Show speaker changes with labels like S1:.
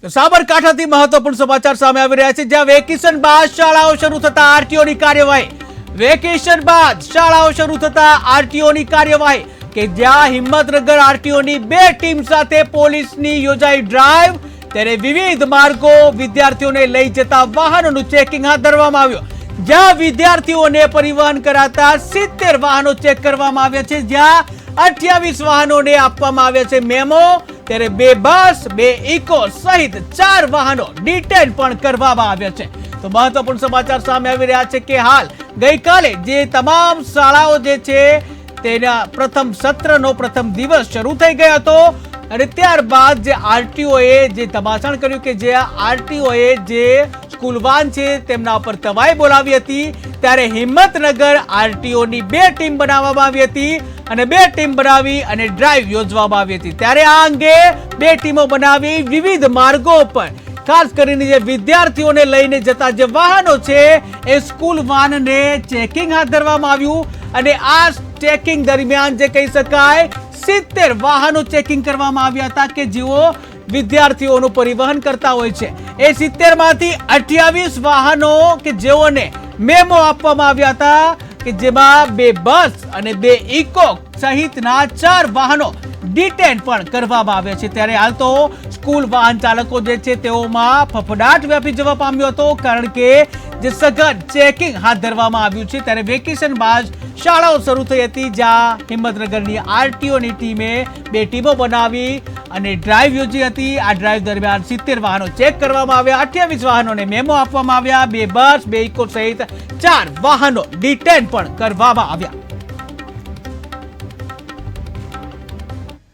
S1: સાબરકાંઠાથી મહત્વપૂર્ણ સમાચાર સામે આવી રહ્યા છે, જ્યાં વેકેશન બાદ શાળાઓ શરૂ થતા આરટીઓની કાર્યવાહી. વેકેશન બાદ શાળાઓ શરૂ થતા આરટીઓની કાર્યવાહી કે જ્યાં હિંમતનગર આરટીઓની 2 ટીમ સાથે પોલીસની યોજાઈ ડ્રાઈવ. ત્યારે વિવિધ માર્ગો વિદ્યાર્થીઓને લઈ જતા વાહનોનું ચેકિંગ હાથ ધરવામાં આવ્યું, જ્યાં વિદ્યાર્થીઓને પરિવહન કરાતા 70 વાહનો ચેક કરવામાં આવ્યા છે, જ્યાં 28 વાહનોને આપવામાં આવ્યા છે મેમો. ત્યારે 2 બસ, 2 ઇકો સહિત 4 વાહનો ડિટેન પણ કરવામાં આવ્યા છે. તો મહત્વપૂર્ણ સમાચાર સામે આવી રહ્યા છે કે હાલ ગઈકાલે જે તમામ શાળાઓ જે છે તેના પ્રથમ સત્રનો પ્રથમ દિવસ શરૂ થઈ ગયો હતો, અને ત્યારબાદ જે આરટીઓએ જે તપાસણ કર્યું કે જે આરટીઓએ જે સ્કૂલ વાન છે તેમના ઉપર તવાઈ બોલાવી હતી, ત્યારે હિંમતનગર આરટીઓની 2 ટીમ બનાવવામાં આવી હતી અને 2 ટીમ બનાવી અને ડ્રાઈવ યોજવામાં આવી હતી. ત્યારે આ અંગે 2 ટીમો બનાવી વિવિધ માર્ગો પર ખાસ કરીને જે વિદ્યાર્થીઓને લઈને જતા જે વાહનો છે એ સ્કૂલ વાનને ચેકિંગ હાથ ધરવામાં આવ્યું. અને આ ચેકિંગ દરમિયાન જે કહી શકાય 70 વાહનો ચેકિંગ કરવામાં આવ્યા હતા કે જેઓ વિદ્યાર્થીઓનું પરિવહન કરતા હોય છે. એ 70 માંથી 28 વાહનો કે જેઓને મેમો આપવામાં આવ્યા હતા કે જેમાં 2 બસ અને 2 ઇકો સહિતના 4 વાહનો ડિટેન પણ કરવામાં આવ્યા છે. ત્યારે હાલ તો સ્કૂલ વાહન ચાલકો જે છે તેઓમાં ફફડાટ વ્યાપી જવા પામ્યો હતો, કારણ કે જે સઘન ચેકિંગ હાથ ધરવામાં આવ્યું છે. ત્યારે વેકેશન બાદ શાળાઓ શરૂ થઈ હતી, જ્યાં હિંમતનગરની આરટીઓની ટીમે 2 ટીમો બનાવી અને ડ્રાઈવ યોજી હતી. આ ડ્રાઈવ દરમિયાન 70 વાહનો ચેક કરવામાં આવ્યા, 28 વાહનોને મેમો આપવામાં આવ્યા, 2 બસ, 2 ઇકો સહિત 4 વાહનો ડિટેન પણ કરવામાં આવ્યા.